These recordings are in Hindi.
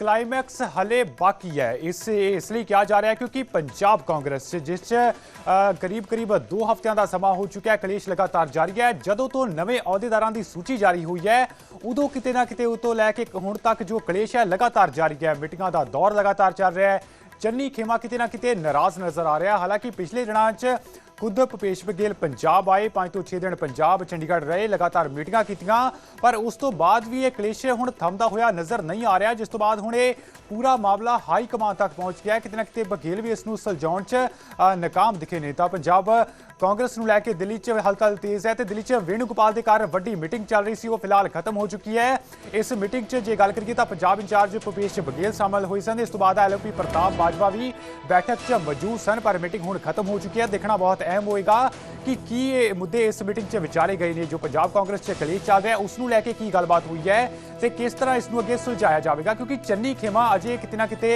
क्लाइमैक्स हले बाकी है। इसलिए किया जा रहा है क्योंकि पंजाब कांग्रेस जिस करीब 2 हफ्तियां ਦਾ ਸਮਾਂ ਹੋ ਚੁੱਕਿਆ ਹੈ, ਕਲੇਸ਼ ਲਗਾਤਾਰ ਜਾਰੀ ਹੈ। ਜਦੋਂ ਤੋਂ ਨਵੇਂ ਅਹੁਦੇਦਾਰਾਂ ਦੀ ਸੂਚੀ ਜਾਰੀ ਹੋਈ ਹੈ ਉਦੋਂ ਕਿਤੇ ਨਾ ਕਿਤੇ ਉਤੋਂ ਲੈ ਕੇ ਹੁਣ ਤੱਕ ਜੋ ਕਲੇਸ਼ ਹੈ ਲਗਾਤਾਰ ਜਾਰੀ ਹੈ। ਮੀਟਿੰਗਾਂ ਦਾ ਦੌਰ ਲਗਾਤਾਰ ਚੱਲ ਰਿਹਾ ਹੈ। ਚੰਨੀ ਖੇਮਾ ਕਿਤੇ ਨਾ ਕਿਤੇ ਨਾਰਾਜ਼ ਨਜ਼ਰ ਆ ਰਿਹਾ। ਹਾਲਾਂਕਿ ਪਿਛਲੇ ਦਿਨਾਂ 'ਚ खुद भूपेश बघेल पंजाब आए, 5 ਤੋਂ 6 दिन पंजाब चंडीगढ़ रहे, लगातार मीटिंगां कीतियां, पर उस तो बाद भी ये कलेश हुण थमदा होया नज़र नहीं आ रहा, जिस तो बाद हुण ये पूरा मामला हाई कमान तक पहुंच गया। किते ना किते बघेल भी इसनूं सुलझाउण च नाकाम दिखे ने। तां पंजाब कांग्रेस नूं लैके दिल्ली च हलचल तेज़ है, तो दिल्ली च वेणुगोपाल दे घर वड्डी मीटिंग चल रही सी, वो फिलहाल खत्म हो चुकी है। इस मीटिंग च जे गल करिए तां पंजाब इंचार्ज भूपेश बघेल शामिल होए सन, इस तो बाद LLP प्रताप बाजवा भी बैठक च मौजूद सन, पर मीटिंग हुण खत्म हो चुकी है। देखना बहुत अहम होएगा कि ये मुद्दे इस मीटिंग च विचारे गए ने। जो पंजाब कांग्रेस च कलेश चल रहा है उसनूं लैके की गलबात हुई है ते किस तरह इसनूं अगे सुलझाया जाएगा, क्योंकि चन्नी खेमा अजे किते ना किते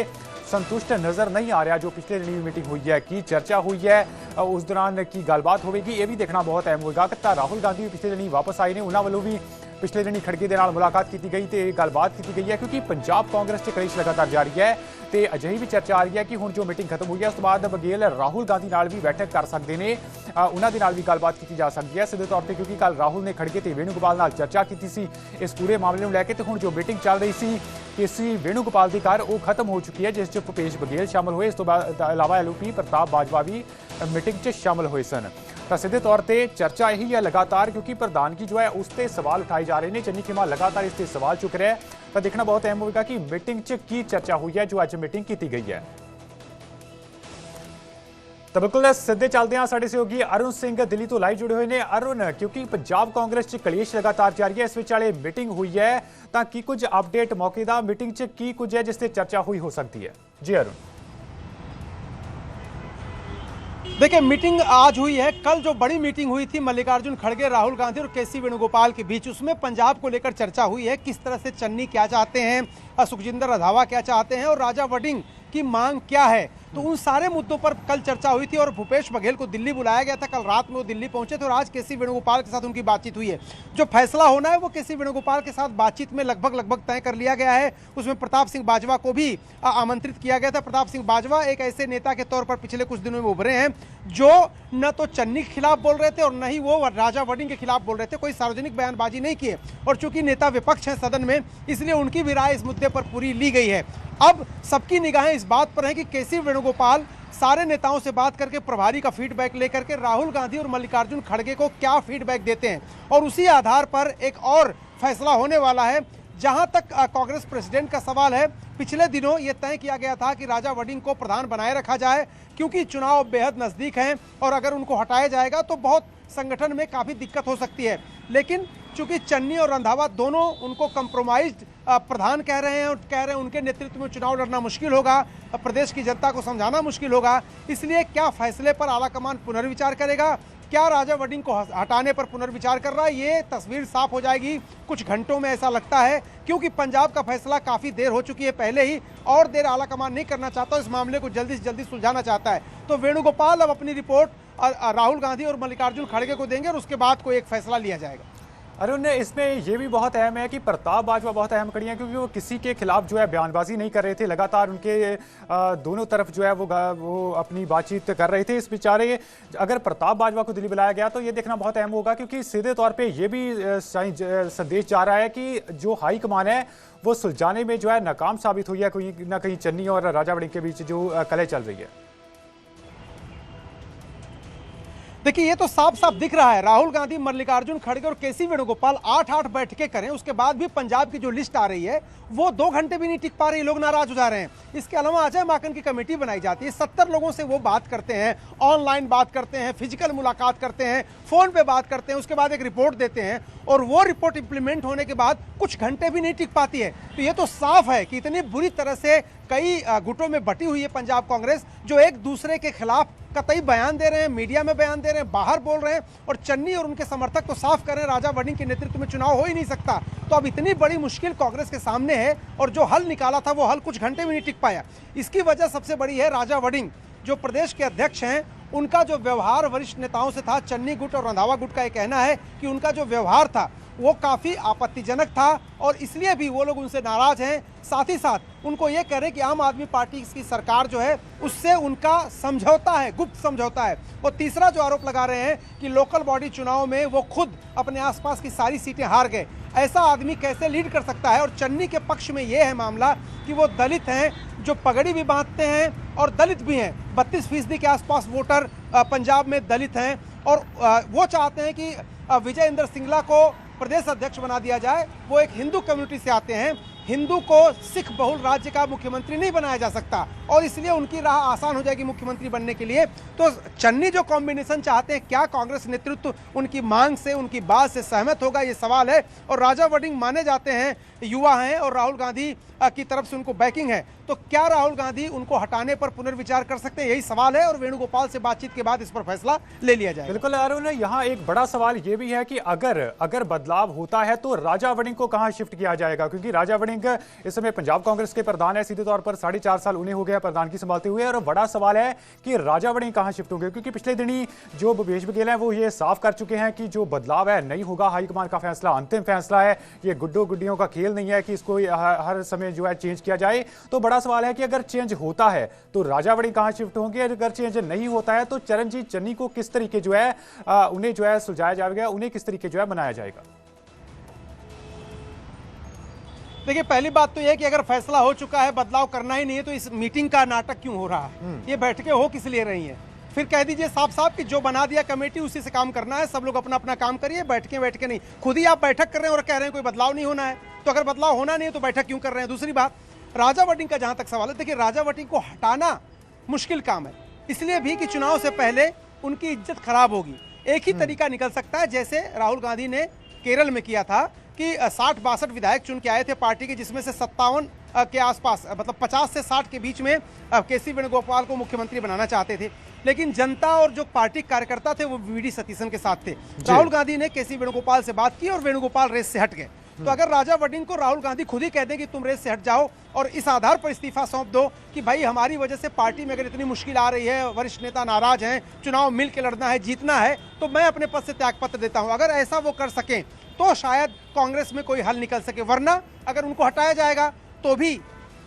संतुष्ट नज़र नहीं आ रहा। जो पिछले दिन मीटिंग हुई है, की चर्चा हुई है, उस दौरान की गलबात होगी, ये भी देखना बहुत अहम होगा। कि राहुल गांधी भी पिछले दिन वापस आए ने, उन्होंने वालों भी पिछले दिन खड़गे दे नाल मुलाकात की गई तो गलबात की गई है, क्योंकि पंजाब कांग्रेस च कलेश लगातार जारी है। तो अजिही भी चर्चा आ रही है कि हुण जो मीटिंग खत्म हुई है उस तो बाद बघेल राहुल गांधी नाल भी बैठक कर सकते हैं, उन्हां दे नाल भी गलबात की जा सकती है सीधे तौर पर, क्योंकि कल राहुल ने खड़गे ते वेणुगोपाल नाल चर्चा की सी इस पूरे मामले को लैके। तो हुण जो मीटिंग चल रही सी केसी वेणुगोपाल की घर वो खत्म हो चुकी है, जिस भूपेश बघेल शामिल हुए। इस तो अलावा LLP प्रताप बाजवा भी मीटिंग च शामिल हुए सन। तो सीधे तौर पर चर्चा यही है लगातार, क्योंकि प्रधानगी जो है उस पर सवाल उठाए जा रहे हैं। चन्नी खेमा लगातार इस पर सवाल चुक रहे हैं। तो देखना बहुत अहम होगा कि मीटिंग च की चर्चा हुई है जो अज मीटिंग की गई है। तो बिल्कुल सीधे चलते हैं, साडे सहयोगी अरुण सिंह दिल्ली तो लाइव जुड़े हुए हैं। अरुण, क्योंकि पंजाब कांग्रेस च कलेश लगातार जारी है, इस विचाले मीटिंग हुई है, तो की कुछ अपडेट मौके का मीटिंग च की कुछ है जिससे चर्चा हुई हो सकती है? जी अरुण। देखिए, मीटिंग आज हुई है। कल जो बड़ी मीटिंग हुई थी मल्लिकार्जुन खड़गे, राहुल गांधी और केसी वेणुगोपाल के बीच, उसमें पंजाब को लेकर चर्चा हुई है। किस तरह से चन्नी क्या चाहते हैं, सुखजिंदर रंधावा क्या चाहते हैं और राजा वडिंग की मांग क्या है, तो उन सारे मुद्दों पर कल चर्चा हुई थी। और भूपेश बघेल को दिल्ली बुलाया गया था, कल रात में वो दिल्ली पहुंचे थे और आज केसी वेणुगोपाल के साथ उनकी बातचीत हुई है। जो फैसला होना है वो केसी वेणुगोपाल के साथ बातचीत में लगभग तय कर लिया गया है। उसमें प्रताप सिंह बाजवा को भी आमंत्रित किया गया था। प्रताप सिंह बाजवा एक ऐसे नेता के तौर पर पिछले कुछ दिनों में उभरे हैं जो न तो चन्नी के खिलाफ बोल रहे थे और न ही वो राजा वडिंग के खिलाफ बोल रहे थे, कोई सार्वजनिक बयानबाजी नहीं किए। और चूंकि नेता विपक्ष है सदन में, इसलिए उनकी भी राय इस मुद्दे पर पूरी ली गई है। अब सबकी निगाहें इस बात पर है कि केसी वेणुगोपाल सारे नेताओं से बात करके प्रभारी का फीडबैक लेकर के राहुल गांधी और मल्लिकार्जुन खड़गे को क्या फीडबैक देते हैं, और उसी आधार पर एक और फैसला होने वाला है। जहां तक कांग्रेस प्रेसिडेंट का सवाल है, पिछले दिनों यह तय किया गया था कि राजा वडिंग को प्रधान बनाए रखा जाए, क्योंकि चुनाव बेहद नजदीक हैं और अगर उनको हटाया जाएगा तो बहुत संगठन में काफी दिक्कत हो सकती है। लेकिन चूंकि चन्नी और रंधावा दोनों उनको कंप्रोमाइज्ड प्रधान कह रहे हैं और कह रहे हैं उनके नेतृत्व में चुनाव लड़ना मुश्किल होगा, प्रदेश की जनता को समझाना मुश्किल होगा। इसलिए क्या फैसले पर आलाकमान पुनर्विचार करेगा, क्या राजा वडिंग को हटाने पर पुनर्विचार कर रहा है, ये तस्वीर साफ हो जाएगी कुछ घंटों में, ऐसा लगता है। क्योंकि पंजाब का फैसला काफ़ी देर हो चुकी है पहले ही, और देर आलाकमान नहीं करना चाहता, इस मामले को जल्दी से जल्दी सुलझाना चाहता है। तो वेणुगोपाल अब अपनी रिपोर्ट राहुल गांधी और मल्लिकार्जुन खड़गे को देंगे और उसके बाद कोई एक फैसला लिया जाएगा। अरुण, इसमें यह भी बहुत अहम है कि प्रताप बाजवा बहुत अहम खड़ी हैं, क्योंकि वो किसी के खिलाफ जो है बयानबाजी नहीं कर रहे थे। लगातार उनके दोनों तरफ जो है वो अपनी बातचीत कर रहे थे। इस बेचारे अगर प्रताप बाजवा को दिल्ली बुलाया गया तो ये देखना बहुत अहम होगा, क्योंकि सीधे तौर पे ये भी संदेश जा रहा है कि जो हाई कमान है वो सुलझाने में जो है नाकाम साबित हुई है, कहीं ना कहीं चन्नी और राजा वडिंग के बीच जो कलह चल रही है। देखिए, ये तो साफ साफ दिख रहा है। राहुल गांधी, मल्लिकार्जुन खड़गे और केसी वेणुगोपाल 8-8 बैठकें करें, उसके बाद भी पंजाब की जो लिस्ट आ रही है वो 2 घंटे भी नहीं टिक पा रही, लोग नाराज हो जा रहे हैं। इसके अलावा अजय माकन की कमेटी बनाई जाती है, 70 लोगों से वो बात करते हैं, ऑनलाइन बात करते हैं, फिजिकल मुलाकात करते हैं, फोन पे बात करते हैं, उसके बाद एक रिपोर्ट देते हैं और वो रिपोर्ट इंप्लीमेंट होने के बाद कुछ घंटे भी नहीं टिक पाती है। तो ये तो साफ है कि इतनी बुरी तरह से कई गुटों में बटी हुई है पंजाब कांग्रेस, जो एक दूसरे के खिलाफ कतई बयान दे रहे हैं, मीडिया में बयान दे रहे हैं, बाहर बोल रहे हैं, और चन्नी और उनके समर्थक तो साफ कर रहे हैं राजा वडिंग के नेतृत्व में चुनाव हो ही नहीं सकता। तो अब इतनी बड़ी मुश्किल कांग्रेस के सामने है और जो हल निकाला था वो हल कुछ घंटे में नहीं टिक पाया। इसकी वजह सबसे बड़ी है राजा वडिंग, जो प्रदेश के अध्यक्ष हैं, उनका जो व्यवहार वरिष्ठ नेताओं से था, चन्नी गुट और रंधावा गुट का ये कहना है कि उनका जो व्यवहार था वो काफ़ी आपत्तिजनक था और इसलिए भी वो लोग उनसे नाराज हैं। साथ ही साथ उनको ये कह रहे हैं कि आम आदमी पार्टी की सरकार जो है उससे उनका समझौता है, गुप्त समझौता है। और तीसरा जो आरोप लगा रहे हैं कि लोकल बॉडी चुनाव में वो खुद अपने आसपास की सारी सीटें हार गए। ऐसा आदमी कैसे लीड कर सकता है? और चन्नी के पक्ष में ये है मामला कि वो दलित हैं, जो पगड़ी भी बांधते हैं और दलित भी हैं। 32% के आसपास वोटर पंजाब में दलित हैं और वो चाहते हैं कि विजय इंदर सिंगला को प्रदेश अध्यक्ष बना दिया जाए। वो एक हिंदू कम्युनिटी से आते हैं। हिंदू को सिख बहुल राज्य का मुख्यमंत्री नहीं बनाया जा सकता और इसलिए उनकी राह आसान हो जाएगी मुख्यमंत्री बनने के लिए। तो चन्नी जो कॉम्बिनेशन चाहते हैं, क्या कांग्रेस नेतृत्व उनकी मांग से, उनकी बात से सहमत होगा, ये सवाल है। और राजा वड़िंग माने जाते हैं युवा हैं और राहुल गांधी की तरफ से उनको बैकिंग है, तो क्या राहुल गांधी उनको हटाने पर पुनर्विचार कर सकते हैं? यही सवाल है और वेणुगोपाल से बातचीत के बाद इस पर फैसला ले लिया जाएगा। बिल्कुल अरुण, यहाँ एक बड़ा सवाल ये भी है कि अगर बदलाव होता है तो राजा वड़िंग को कहां शिफ्ट किया जाएगा, क्योंकि राजा वड़िंग इस समय पंजाब कांग्रेस के प्रधान है, सीधे तौर पर 4.5 साल उन्हें हो गया प्रधानगी संभालते हुए। और बड़ा सवाल है कि राजा वड़िंग कहां शिफ्ट होंगे, क्योंकि पिछले दिनी जो भूपेश बघेल है वो ये साफ कर चुके हैं कि जो बदलाव है नहीं होगा। हाईकमान का फैसला अंतिम फैसला है, ये गुड्डो गुड्डियों का खेल नहीं है कि इसको हर समय जो है चेंज किया जाए। तो बड़ा सवाल है कि अगर चेंज होता है तो राजा वड़िंग कहां शिफ्ट होंगे, अगर चेंज नहीं होता है तो चरणजीत चन्नी को किस तरीके जो है उन्हें जो है सुलझाया जाएगा, उन्हें किस तरीके जो है बनाया जाएगा? देखिए, पहली बात तो यह कि अगर फैसला हो चुका है, बदलाव करना ही नहीं है, तो इस मीटिंग का नाटक क्यों हो रहा है? ये बैठकें हो किस लिए रही हैं? फिर कह दीजिए साफ साफ कि जो बना दिया कमेटी उसी से काम करना है, सब लोग अपना अपना काम करिए, बैठके नहीं। खुद ही आप बैठक कर रहे हैं और कह रहे हैं कोई बदलाव नहीं होना है। तो अगर बदलाव होना नहीं है तो बैठक क्यों कर रहे हैं? दूसरी बात, राजा वड़िंग का जहां तक सवाल है, देखिए राजा वड़िंग को हटाना मुश्किल काम है, इसलिए भी कि चुनाव से पहले उनकी इज्जत खराब होगी। एक ही तरीका निकल सकता है, जैसे राहुल गांधी ने केरल में किया था कि 60-62 विधायक चुन के आए थे पार्टी के, जिसमें से 57 के आसपास, मतलब 50 से 60 के बीच में केसी वेणुगोपाल को मुख्यमंत्री बनाना चाहते थे। लेकिन जनता और जो पार्टी कार्यकर्ता थे वो वीडी सतीशन के साथ थे। राहुल गांधी ने केसी वेणुगोपाल से बात की और वेणुगोपाल रेस से हट गए। तो अगर राजा वड़िंग को राहुल गांधी खुद ही कह दें कि तुम रेस से हट जाओ और इस आधार पर इस्तीफा सौंप दो कि भाई हमारी वजह से पार्टी में अगर इतनी मुश्किल आ रही है, वरिष्ठ नेता नाराज हैं, चुनाव मिल के लड़ना है, जीतना है, तो मैं अपने पद से त्यागपत्र देता हूं। अगर ऐसा वो कर सकें तो शायद कांग्रेस में कोई हल निकल सके, वरना अगर उनको हटाया जाएगा तो भी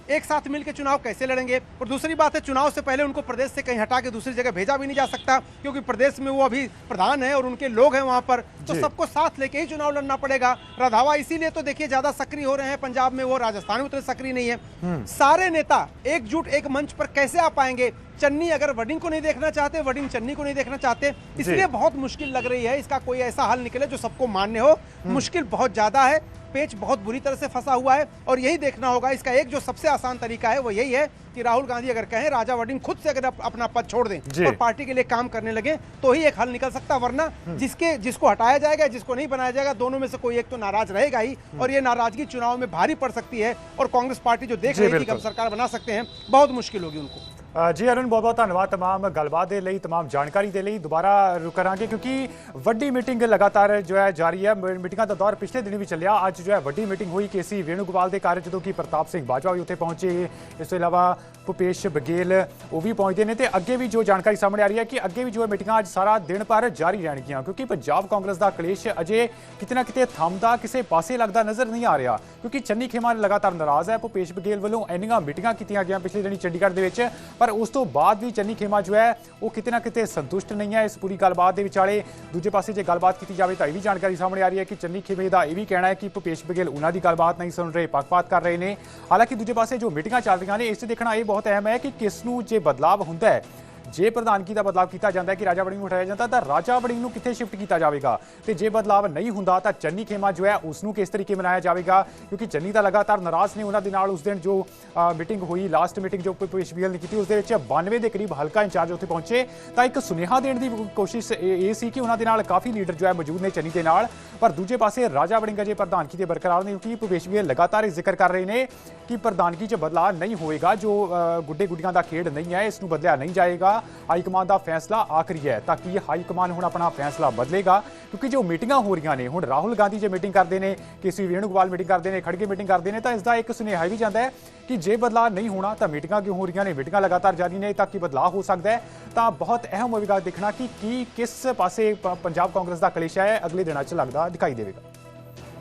एक साथ मिलकर चुनाव कैसे लड़ेंगे? और दूसरी बात है, चुनाव से पहले उनको प्रदेश से कहीं हटा के दूसरी जगह भेजा भी नहीं जा सकता, क्योंकि प्रदेश में वो अभी प्रधान है और उनके लोग हैं वहां पर, तो सबको साथ लेके ही चुनाव लड़ना पड़ेगा। रंधावा इसीलिए तो देखिए ज्यादा सक्रिय हो रहे हैं पंजाब में, वो राजस्थान में उतने सक्रिय नहीं है। सारे नेता एकजुट एक मंच पर कैसे आ पाएंगे? चन्नी अगर वड़िंग को नहीं देखना चाहते, वड़िंग चन्नी को नहीं देखना चाहते, इसलिए बहुत मुश्किल लग रही है। इसका कोई ऐसा हल निकले जो सबको मान्य हो, मुश्किल बहुत ज्यादा है, पेच बहुत बुरी तरह से फंसा हुआ है और यही देखना होगा। इसका एक जो सबसे आसान तरीका है वो यही है कि राहुल गांधी अगर कहें राजा वड़िंग खुद से अगर अपना पद छोड़ दें और पार्टी के लिए काम करने लगे तो ही एक हल निकल सकता, वरना जिसको हटाया जाएगा, जिसको नहीं बनाया जाएगा, दोनों में से कोई एक तो नाराज रहेगा ही और ये नाराजगी चुनाव में भारी पड़ सकती है और कांग्रेस पार्टी जो देख रही थी कि हम सरकार बना सकते हैं, बहुत मुश्किल होगी उनको। जी अरुण, बहुत बहुत धन्यवाद तमाम गलबात दे लई, तमाम जानकारी दे लई। दोबारा रुक करांगे क्योंकि वड्डी मीटिंग लगातार जो है जारी है। मीटिंग का दौर पिछले दिन भी चलिया, अज जो है वड्डी मीटिंग हुई केसी वेणुगोपाल के घर, जो कि प्रताप सिंह बाजवा भी उत्थे पहुंचे, इस अलावा भूपेश बघेल वो भी पहुंचते हैं। तो अगे भी जो जानकारी सामने आ रही है कि अगे भी जो है मीटिंग अज सारा दिन भर जारी रहणगियां, क्योंकि पंजाब कांग्रेस का कलेश अजे किते ना किते थमदा किसी पासे लगता नजर नहीं आ रहा, क्योंकि चन्नी खेमा लगातार नाराज है। भूपेश बघेल वालों इन्नियां मीटिंगां कीतियां गईयां पिछले दिन चंडीगढ़ दे विच, पर उस तो बाद भी चन्नी खेमा जो है वो किते ना किते संतुष्ट नहीं है इस पूरी गलबात के विचाले। दूजे पासे जे गलबात की जाए तो यह भी जानकारी सामने आ रही है कि चन्नी खेमे का यह भी कहना है कि भूपेश बघेल उन्होंने गलबात नहीं सुन रहे, पक्षपात कर रहे हैं। हालांकि दूजे पासे जो मीटिंगां चल रही हैं, इससे देखना यह बहुत अहम है कि किसनूं जे बदलाव होंदा है, जे प्रधानगी का बदलाव किया जाता है कि राजा वड़िंग हटाया जाता तो राजा वड़िंग नूं कित्थे शिफ्ट किया जाएगा, तो जे बदलाव नहीं होंदा तो चन्नी खेमा जो है उसनूं किस तरीके मनाया जाएगा, क्योंकि चन्नी तो लगातार नाराज ने। उन्होंने नाल उस दिन जो मीटिंग हुई, लास्ट मीटिंग जो भूपेश बघेल ने की, उस 92 के करीब हल्का इंचार्ज उत्थे पहुंचे, तो एक सुनेहा देने की कोशिश ये सी कि उन्होंने नाल काफ़ी लीडर जो है मौजूद ने चन्नी के नाल। पर दूजे पासे राजा वड़िंग अजे प्रधानगी के बरकरार ने, क्योंकि भूपेश बघेल लगातार ये जिक्र कर रहे हैं कि प्रधानगी च बदलाव नहीं होएगा, जो गुड्डे गुड्डियां का खेड नहीं है, इसनूं बदलिया नहीं जाएगा, हाईकमान का फैसला आखिरी है। ताकि हाईकमान हुण अपना फैसला बदलेगा, क्योंकि जो मीटिंगां हो रही ने हुण राहुल गांधी जो मीटिंग करते हैं, केसी वेणुगोपाल मीटिंग करते हैं, खड़गे मीटिंग करते हैं, तो इसका एक सुनेहा भी जाता है कि जे बदलाव नहीं होना तो मीटिंगां क्यों हो रही ने, मीटिंगां लगातार जारी ने ताकि बदलाव हो सकता है। तो बहुत अहम होगा देखना कि किस पासे पंजाब कांग्रेस का कलेश है अगले दिनों च लगता दिखाई देगा।